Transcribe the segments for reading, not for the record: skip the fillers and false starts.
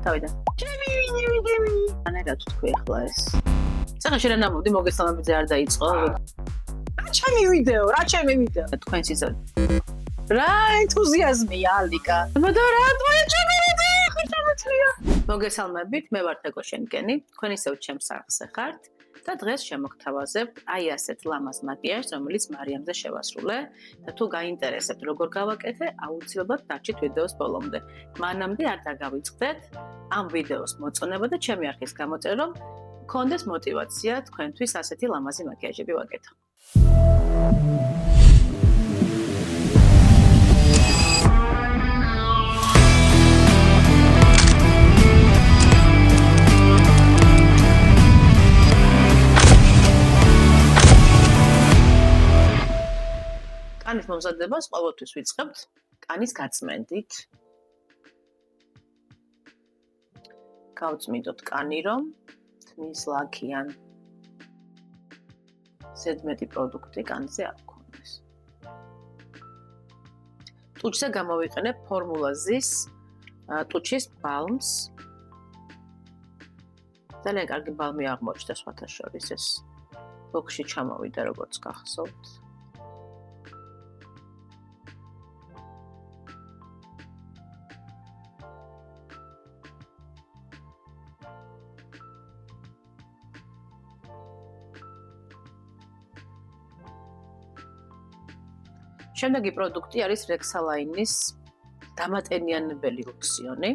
თავიდან. ანა რა თქვი ახლა ეს? სახა შენ ნამოდი მოგესალმებით არ დაიწყო. რა ჩემი ვიდეო, რა ჩემი ვიდეო. თქვენ სიზონ. რა ენთუზიაზმია ალიკა. მოდა რა ჩემი ვიდეო, ხშირია. მოგესალმებით, მე ვარ თეკო შენკენი, თქვენ ისევ ჩემს არხზე ხართ. და დღეს შემოგთავაზებთ აი ასეთ ლამაზ მაკიაჟს, რომელიც მარიამზე შევასრულე და თუ გაინტერესებთ როგორ გავაკეთე, აუცილებლად დარჩით ვიდეოს ბოლომდე. მანამდე არ დაგავიწყდეთ ამ ვიდეოს მოწონება და ჩემი არხის გამოწერა, რომ გქონდეს мотивация თქვენთვის ასეთი ლამაზი მაკიაჟები ვაკეთო. კანის მომზადებას ყოველთვის ვიწყებთ კანის გაწმენდით. გავწმინდოთ კანი, რომ თმის ლაქიან ზედმეტი პროდუქტი კანზე არ გქონდეს. ტუჩზე გამოვიყენებ ფორმულა ზის ტუჩის ბალმს. ძალიან კარგი ბალმი აღმოჩნდა სხვათა შორის ეს ბოქსში ჩამოვიდა როგორც გახსოვთ. შემდეგი პროდუქტი არის Rexaline-ის დამატენიანებელი ლოქსიონი,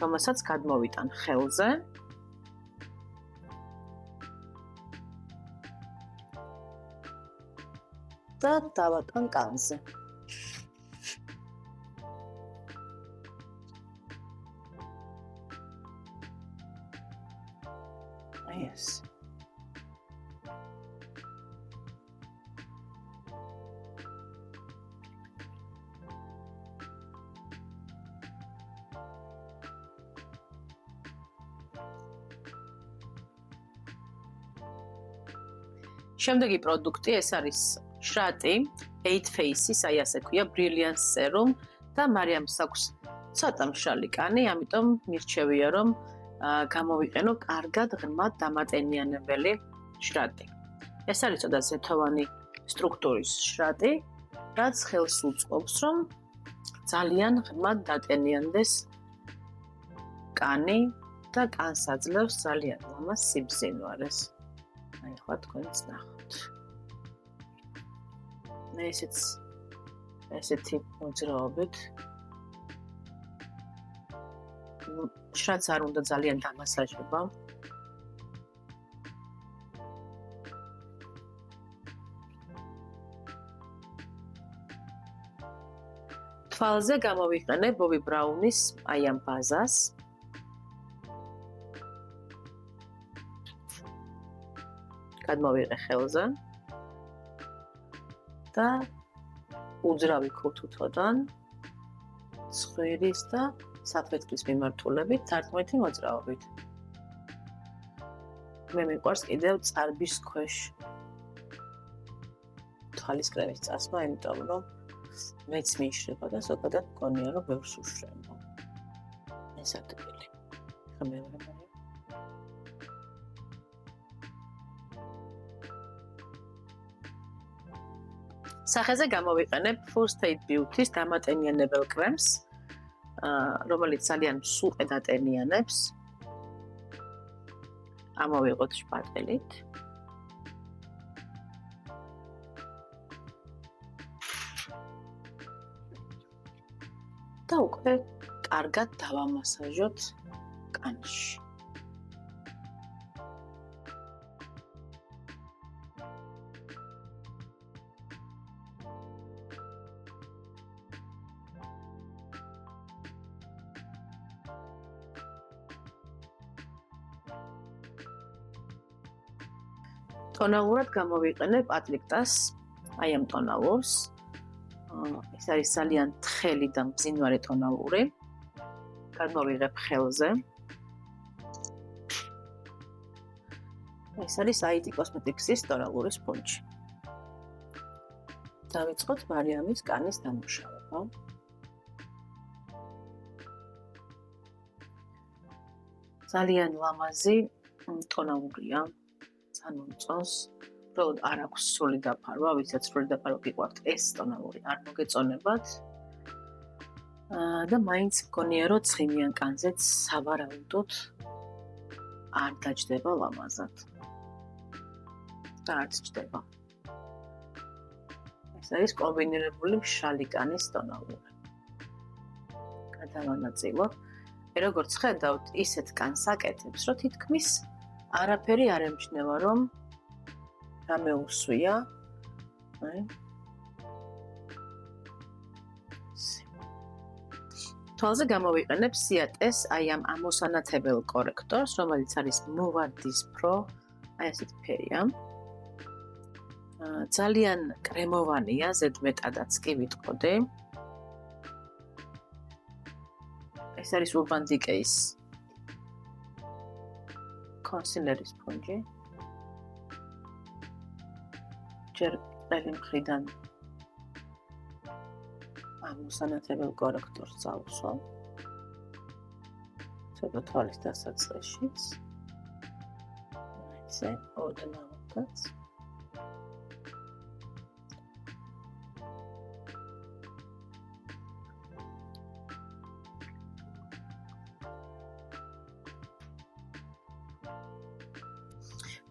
რომელსაც გადმოვიტან ხელზე. და დავატან კანზე. აი ეს. შემდეგი პროდუქტი ეს არის შრატი Eight Faces, აი ასე ქვია, Brilliance Serum და მარიამს აქვს ცოტა მშრალი კანი, ამიტომ მირჩევია რომ გამოვიყენო კარგად ღრმად დამატენიანებელი შრატი. ეს არის ცოტა ზეთოვანი სტრუქტურის შრატი, რაც ხელს უწყობს რომ ძალიან ღრმად დატენიანდეს კანი და კანს აძლევს ძალიან ლამაზ სიმბზინვარეს. აი ხა თქვენც ნახოთ. მე ესეთი მოძრაობით შრატს არ უნდა ძალიან დამასაჟება. თვალზე გამოვიყენებ Bobbi Brown-ის აი ამ ბაზას. გადმოვიღე ხელზე და უძრავი ქუთუთოდან ცხვირის და საფეთქვის მიმართულებით თარგმნითი მოძრაობით. მე მიყვარს კიდევ წარბის ქვეშ თვალის კრემის წასმა, იმიტომ რომ მეც მიშრება და ზოგადად მგონია რომ ბევრს უშრემო. ეს ადგილი. ხა მეორე სახეზე გამოვიყენებ First Aid Beauty-ის დამატენიანებელ კრემს, რომელიც ძალიან სუყე დატენიანებს. ამოვიღოთ შპატელით. და უკვე კარგად დავამასაჟოთ კანში. ტონალურად გამოვიყენებ ატლიკტას, აი ამ ტონალურს. ეს არის ძალიან თხელი და მძინვარე ტონალური. გადმოვიღებ ხელზე. ეს არის IT Cosmetics-ის ტონალური სპონჯი. დავიწყოთ მარიამის კანის დამუშავება. ძალიან ლამაზი ტონალურია, ძალიან მომწონს. უბრალოდ არ აქვს სრული დაფარვა, ვისაც სრული დაფარვა გიყვართ, ეს ტონალური არ მოგეწონებათ. და მაინც მგონია, რომ ცხიმიან კანზეც სავარაუდოდ არ დაჯდება ლამაზად. და არც ჯდება. ეს არის კომბინირებული მშრალი კანის ტონალური. გადავანაწილოთ. როგორც ხედავთ, ისეთ კანს აკეთებს, რომ თითქმის არაფერი არ ემჩნევა, რომ რამე უსვია. თვალზე გამოვიყენებ სიატეს აი ამ ამოსანათებელ კორექტორს, რომელიც არის მოვარდისფრო, აი ასეთ ფერია. ძალიან კრემოვანია, ზედმეტადაც კი ვიტყოდი. ეს არის Urban Decay-ის კონსილერის სპონჯი. ჯერ წელი მხრიდან ამოსანათებელ კორექტორს წავუსვამ. ცოტა თვალის დასაწყისშიც. ესე ოდნავადაც.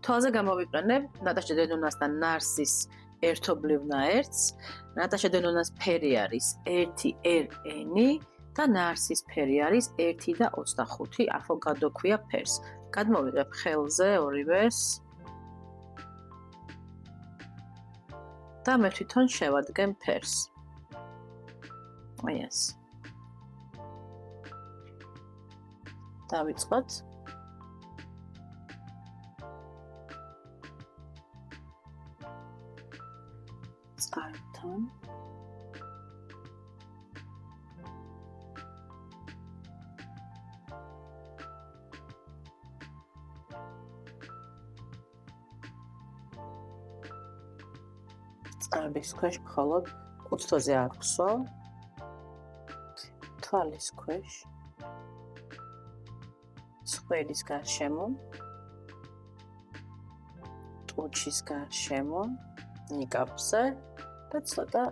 თვალზე გამოვიყენებ ნატაშა დენონას და ნარსის ერთობლივ ნაერთს. ნატაშა დენონას ფერი არის 1RN და ნარსის ფერი არის 1.25. ახლა გადოქვია ფერს. გადმოვიღებ ხელზე ორივეს. და მე თვითონ შევადგენ ფერს. აი ეს. დავიწყოთ. წყალთან. წყალის ქვეშ მხოლოდ კუცთოზე არ ვსვავ. თვალის ქვეშ. სხველის გარშემო. ტუჩის გარშემო. ნიკაპზე და ცოტა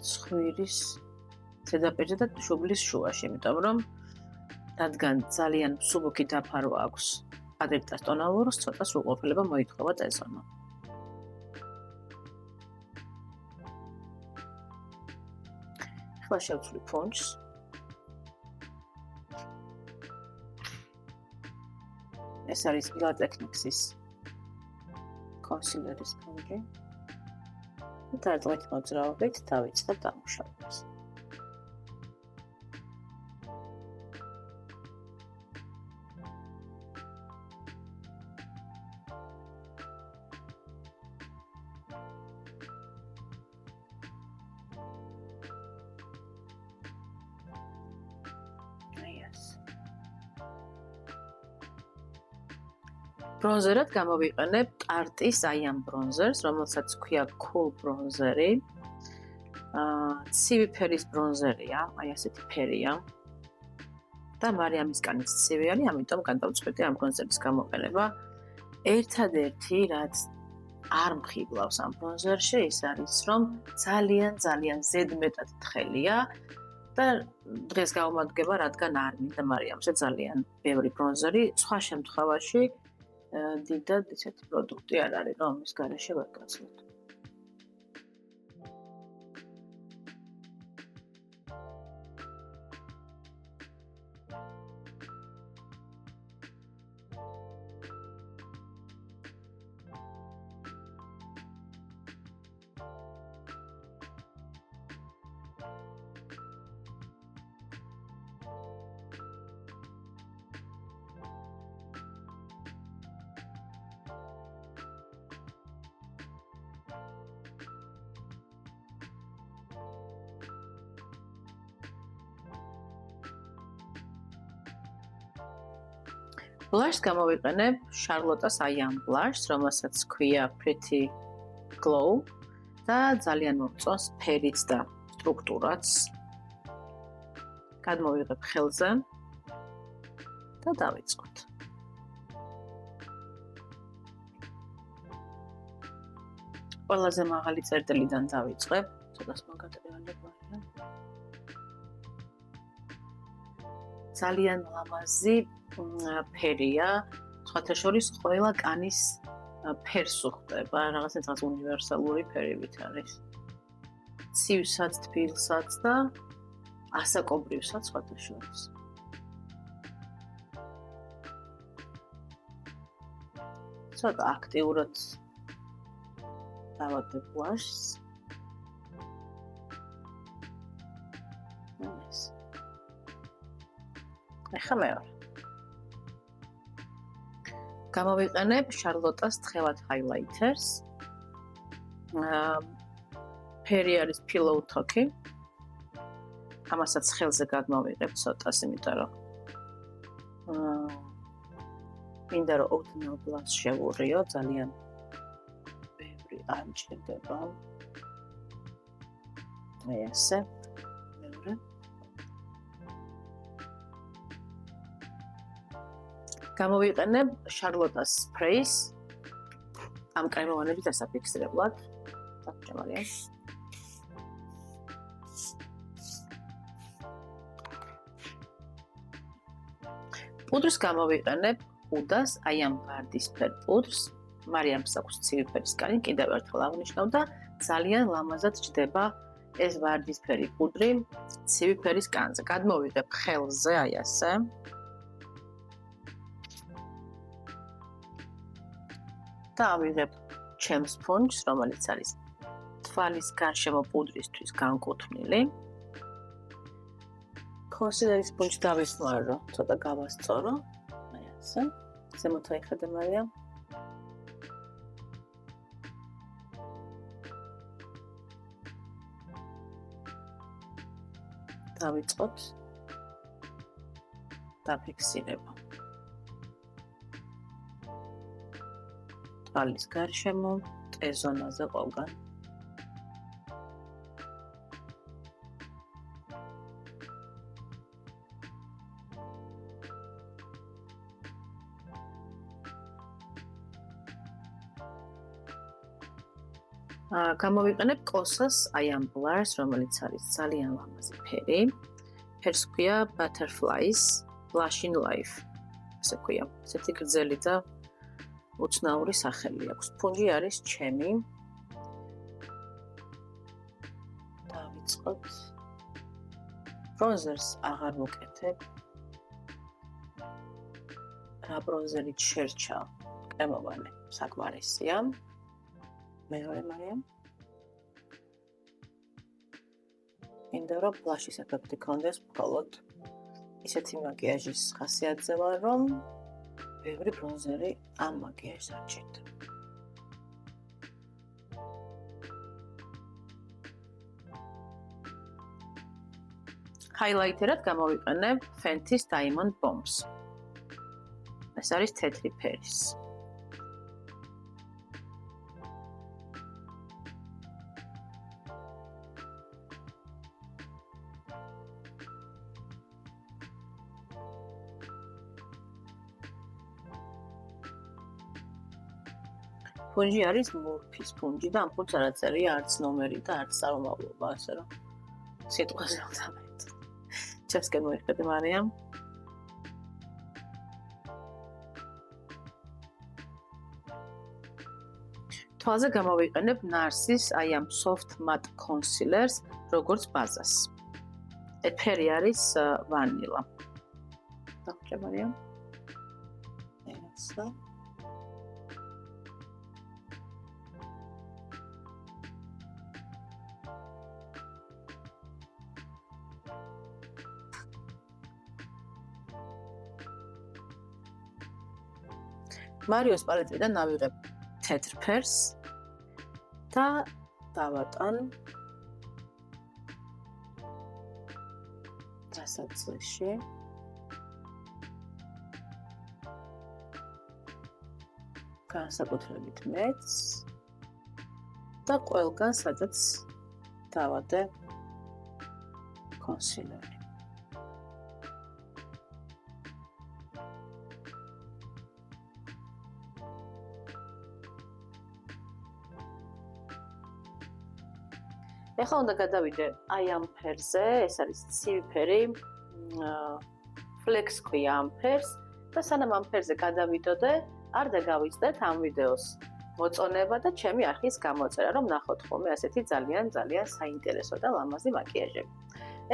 სხვირის ზედაპირზე და შუბლის შუაში, იმიტომ რომ რადგან ძალიან მსუბუქი დაფარვა აქვს ადრეტას ტონალურს, ცოტა სრულყოფილება მოითხოვა წესონმა. ახლა შევცვლი ფონჯს. ეს არის Latex-ის კონსილერის სპონჯი. და დროით მოძრაობით დავიწყებ დამუშავებას. ბრონზერად გამოვიყენებ ტარტის აი ამ ბრონზერს, რომელსაც ქვია Cool ბრონზერი. ცივი ფერის ბრონზერია, აი ასეთი ფერია. და მარიამისკანის ცივი არის, ამიტომ გადავწყვეტი ამ ბრონზერის გამოყენება. ერთადერთი, რაც არ მხიბლავს ამ ბრონზერში, ის არის, რომ ძალიან ზედმეტად თხელია და დღეს გავუმადგება, რადგან არ მინდა მარიამზე ძალიან ბევრი ბრონზერი, სხვა შემთხვევაში დიდად ისეთი პროდუქტი არ არის, რომ ის გარეშე ვერ გაცვლოთ. ბლაშს გამოვიყენებ შარლოტას აი ამ ბლაშს, რომელსაც ქვია Pretty Glow და ძალიან მომწონს ფერიც და სტრუქტურაც. გადმოვიღებ ხელზე და დავიწყოთ. ყველაზე მაღალი წერტილიდან დავიწყებ, ცოტას მაგატრიალებია. ძალიან ლამაზი ფერია, სხვათა შორის ყველა კანის ფერს უხდება, რაღაც უნივერსალური ფერივით არის. ცივსაც, თბილსაც და ასაკობრივსაც სხვათა შორის. ცოტა აქტიურად დავადებ ლაშს. ეხლა მეორე. გამოვიყენებ შარლოტას თხევად highlighters. ფერი არის pillow talk-ი. ამასაც ხელზე გადმოვიღებ ცოტას, იმიტომ რომ მინდა რომ ოდნავ ბლანს შევურიო, ძალიან ბევრი არ მჭირდება. აი ესე. მეორე. გამოვიყენებ შარლოტას სპრეის ამ კრემოვანების დასაფიქსირებლად. დაგჭამალია. პუდრს გამოვიყენებ უდას, აი ამ ვარდისფერ პუდრს. მარიამს აქვს ცივი ფერის კანი, კიდევ ერთხელ აღნიშნავ და ძალიან ლამაზად ჯდება ეს ვარდისფერი პუდრი ცივი ფერის კანზე. გადმოვიღებ ხელზე, აი ასე. და ავიღებ ჩემს სპონჯს, რომელიც არის თვალის გარშემო პუდრისთვის განკუთვნილი. კონსილერის სპონჯს დავისმარო, ცოტა გავასწორო. აი ასე. ზემოთ აიხედე მარიამ. დავიწყოთ. დაფიქსირება. თვალის გარშემო, ტეზონაზე ყველგან. გამოვიყენებ კოსას, აი ამ ბლარს, რომელიც არის ძალიან ლამაზი ფერი. ფერს ქვია Butterflies Blush in Life. ასე ქვია. ესეთი გრძელი და უცნაური სახელი აქვს. სპონჯი არის ჩემი. დავიწყოთ. ბრონზერს აღარ ვუკეთებ. რა ბრონზერით შერჩა კრემოვანი საკმარისია. მეორე მარიამ. მინდა რომ ბლაშის ეფექტი კონდეს მხოლოდ ისეთი მაკიაჟის ხასიათზე ვარ, რომ ბევრი ბრონზერი ამ მაკიაჟს არ ჩერდება. ჰაილაითერად გამოვიყენებ Fenty's Diamond Bombs. ეს არის თეთრი ფერის. სპონჯი არის მორფის სპონჯი და ამ ფულს არ აწერია არც ნომერი და არც წარმომავლობა, ასე რომ სიტყვაზე ვთამეთ. ჩასკენ მოიხდები მარიამ. თვალზე გამოვიყენებ NARS-ის აი ამ soft matte concealer-ს, როგორც ბაზას. ფერი არის ვანილა. დახვჭე მარიამ. ესა მარიოს პალეტრიდან ავიღებ თეთრ ფერს და დავატან დასაწყისში. განსაკუთრებით მეც და ყველგან სადაც დავადე კონსილერი. ეხლა უნდა გადავიდე აი ამ ფერზე, ეს არის ცივი ფერი, flex ქვია ამ ფერს და სანამ ამ ფერზე გადავიდოდე, არ დაგავიწყდეთ ამ ვიდეოს მოწონება და ჩემი არხის გამოწერა, რომ ნახოთ ხოლმე ასეთი ძალიან საინტერესო და ლამაზი მაკიაჟები.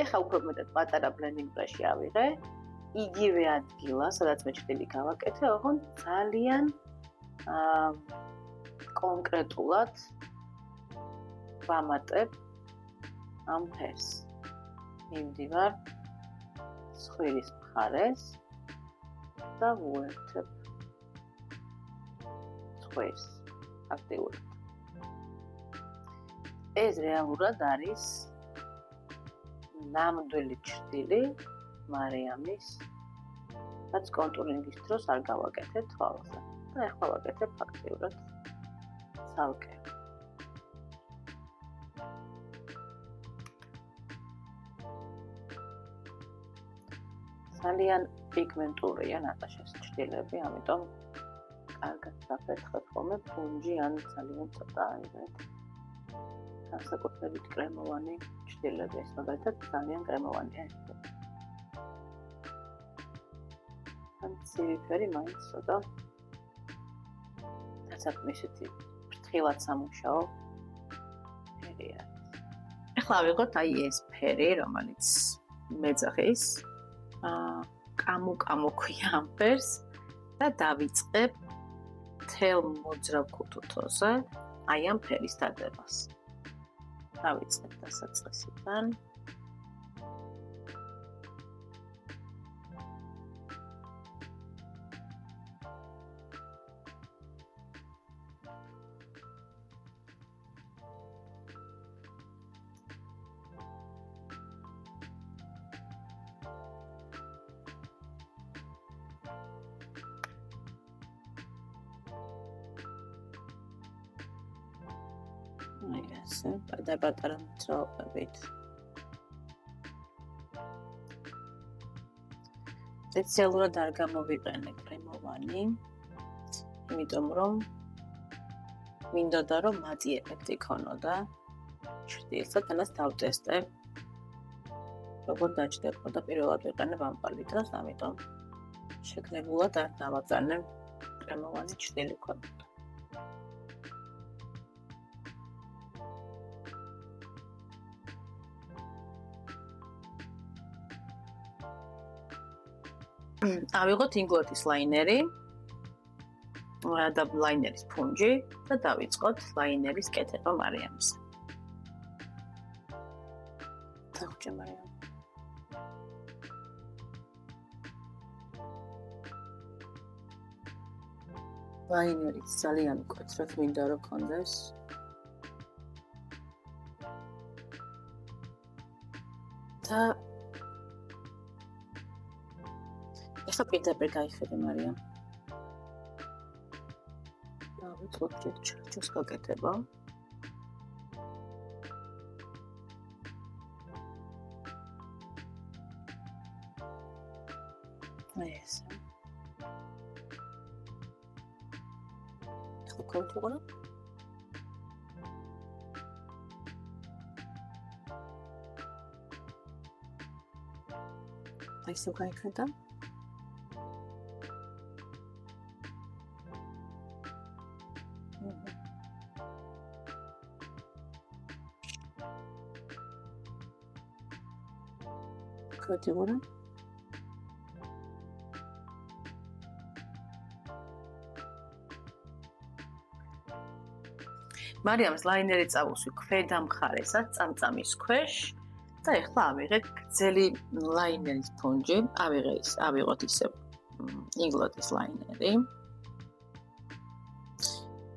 ეხლა უფრო მეტად პატარა blending brush-ი ავიღე, იგივე ადგილას, სადაც მე ჭრილი გავაკეთე, ოღონდ ძალიან კონკრეტულად ვამატებ ამ ფერს. მივდივარ ცხვირის მხარეს და ვუერთებ ცხვირს აქტიურად. ეს რეალურად არის ნამდვილი ჭრილი მარიამის, რაც კონტურინგის დროს არ გავაკეთე თვალზე. და ეხლა ვაკეთებ აქტიურად ცალკე. ძალიან პიგმენტურია ნატაშას ჭრილები, ამიტომ კარგად საფერთხებ ხოლმე ფუნჯი ან ძალიან ცოტა აიღეთ. განსაკუთრებით კრემოვანი ჭრილები, ეს მაგალითად ძალიან კრემოვანია. ან ცივი ფერი მაინც ცოტა საკმაოდ ფრთხილად სამუშაო ფერია. ეხლა ავიღოთ აი ეს ფერი, რომელიც მეძახის, კამო ქვია ამ ფერს და დავიწყებ თელ მოძრავ ქუთუთოზე აი ამ ფერის დადებას. დავიწყებ დასაწყისიდან. აი ესე, პატარა მოძრაობებით. სპეციალურად არ გამოვიყენე კრემოვანი, იმიტომ რომ მინდოდა რომ მათი ეფექტი ქონოდა ჭრილს და თანაც დავტესტე. როგორ დაჭდებოდა პირველად ვიყენებ ამ პალიტრას, ამიტომ შეგნებულად არ დავაყენე კრემოვანი ჭრილი ქონოდა. ავიღოთ ინგლოტის ლაინერი და ლაინერის ფუნჯი და დავიწყოთ ლაინერის კეთება მარიამს. დახვჭე მარიამ. ლაინერი ძალიან მკვეთრად მინდა რომ კონდეს. და ეხლა პირდაპირ გაიხედე მარიამ. დავიწყოთ ჩერჩოს გაკეთება. აი ესე. ეხლა კონტურა. აი ესე გაიხედა. Κατηγορά. მარიამს ლაინერი წავუსვი ქვედა მხარესაც წამწამის ქვეშ და ეხლა ავიღე გრძელი ლაინერის ფონჯი, ავიღოთ ისე ინგლოტის ლაინერი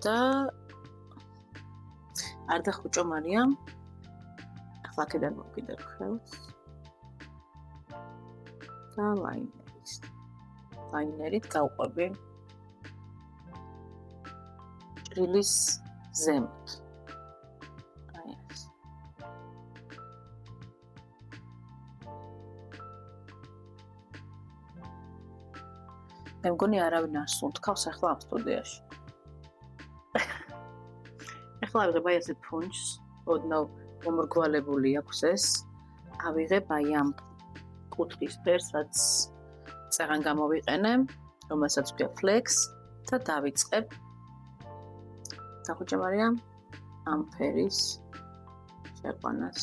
და არ დახუჭო მარიამ, ახლა აქედან მოვკიდებ ხელს და ლაინერით გავყვები ჭრილის ზემოთ. აი ეს. მე მგონი არავინ არ სუნთქავს ახლა ამ სტუდიაში. ახლა ავიღებ აი ასეთ ფუნჯს, ოდნავ მომრგვალებული აქვს ეს. ავიღებ აი ამ კუთხის ფერს, რაც წაღან გამოვიყენე, რომელსაც ქვია flex და დავიწყებ. დახუჭე მარიამ ამ ფერის შეყვანას.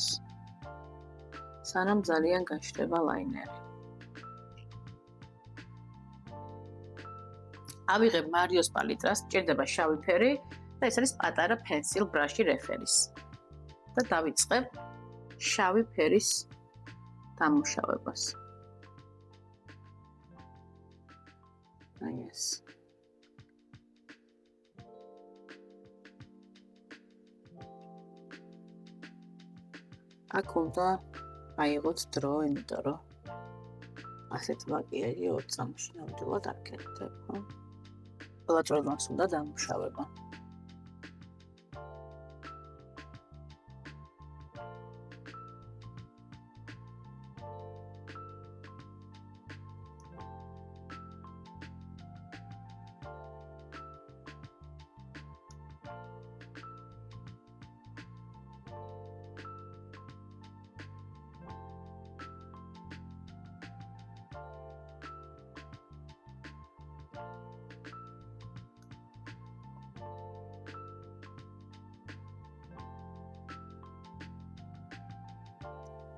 სანამ ძალიან გაჩნდება ლაინერი. ავიღებ მარიოს პალიტრას, ჭირდება შავი ფერი და ეს არის პატარა pencil brush-ი რეფერის. და დავიწყებ შავი ფერის დამუშავებას. აი ეს. აქ უნდა აიღოთ დრო, იმიტომ რომ ასეთ ვაკიერი 20 წამში ნამდვილად არ გქეთებ, ხო? ყველა წვრილმაც უნდა დამუშავება.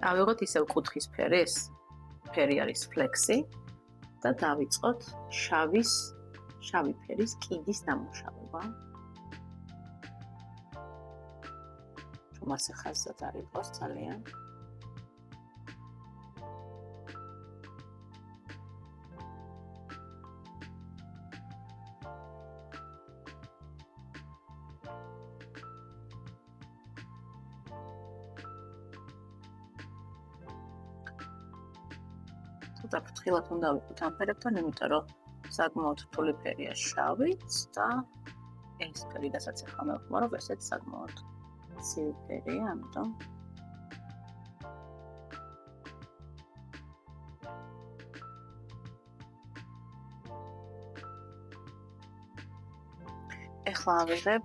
ავიღოთ ისევ კუთხის ფერის, ფერი არის flex-ი და დავიწყოთ შავი ფერის კიდის დამუშავება. რომ ასე ხაზად არ იყოს ძალიან. და ფრთხილად უნდა ვიყოთ ამ ფერებთან, იმიტომ რომ საკმაოდ რთული ფერია შავიც და ეს ფერი, რასაც ახლა მე ვხმარობ, ესეც საკმაოდ ცივი ფერია, ამიტომ ეხლა ავიღებ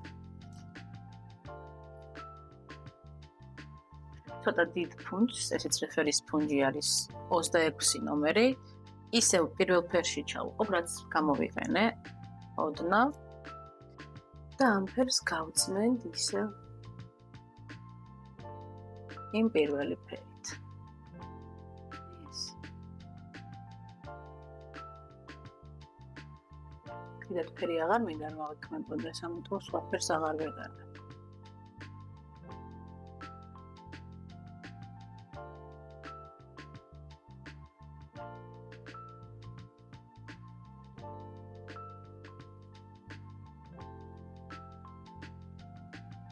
ცოტა დიდ ფუნჯს, ესეც რეფერის ფუნჯი არის 26 ნომერი. ისევ პირველ ფერში ჩავუყობ, რაც გამოვიყენე ოდნავ და ამ ფერს გავწმენთ ისევ იმ პირველი ფერით. ეს. კიდევ ფერი აღარ მინდა რომ ავიქმებოდეს, ამიტომ სხვა ფერს აღარ ვეღარ.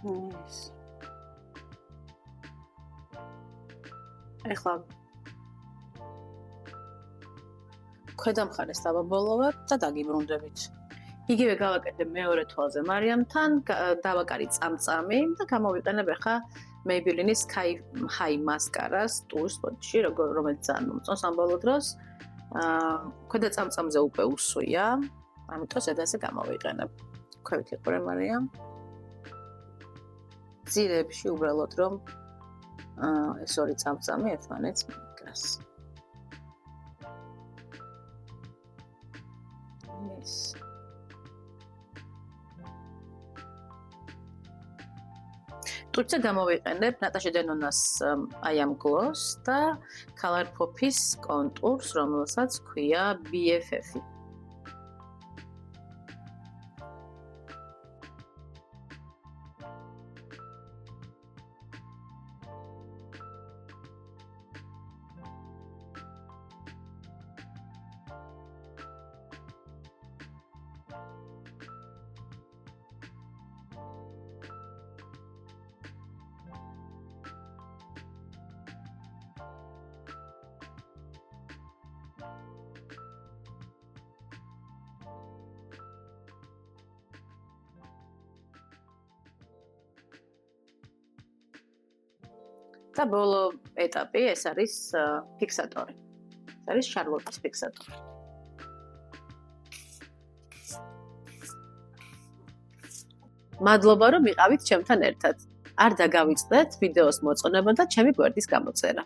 ეს. ეხლა ქვედა მხარეს დავაბოლოვებ და დაგიბრუნდებით. იგივე გავაკეთებ მეორე თვალზე მარიამთან, დავაკარი წამწამი და გამოვიყენებ ახლა Maybelline-ის High Mascara-ს ტუს სპოტში, რომელიც ძალიან მომწონს ამ ბოლო დროს. ქვედა წამწამზე უკვე უსვია, ამიტომ ზედაზე გამოვიყენებ. ქვევით იყურე მარიამ. ძირებში უბრალოდ რომ ეს ორი წამწამი ერთმანეთს მიდგას. ეს. ტურცე გამოვიყენებ ნატაშა დენონას I am gloss და ColourPop-ის კონტურს, რომელსაც ქვია BFF-ი. და ბოლო ეტაპი ეს არის ფიქსატორი. ეს არის შარლოტის ფიქსატორი. მადლობა რომ იყავით ჩემთან ერთად. არ დაგავიწყდეთ ვიდეოს მოწონება და ჩემი გვერდის გამოწერა.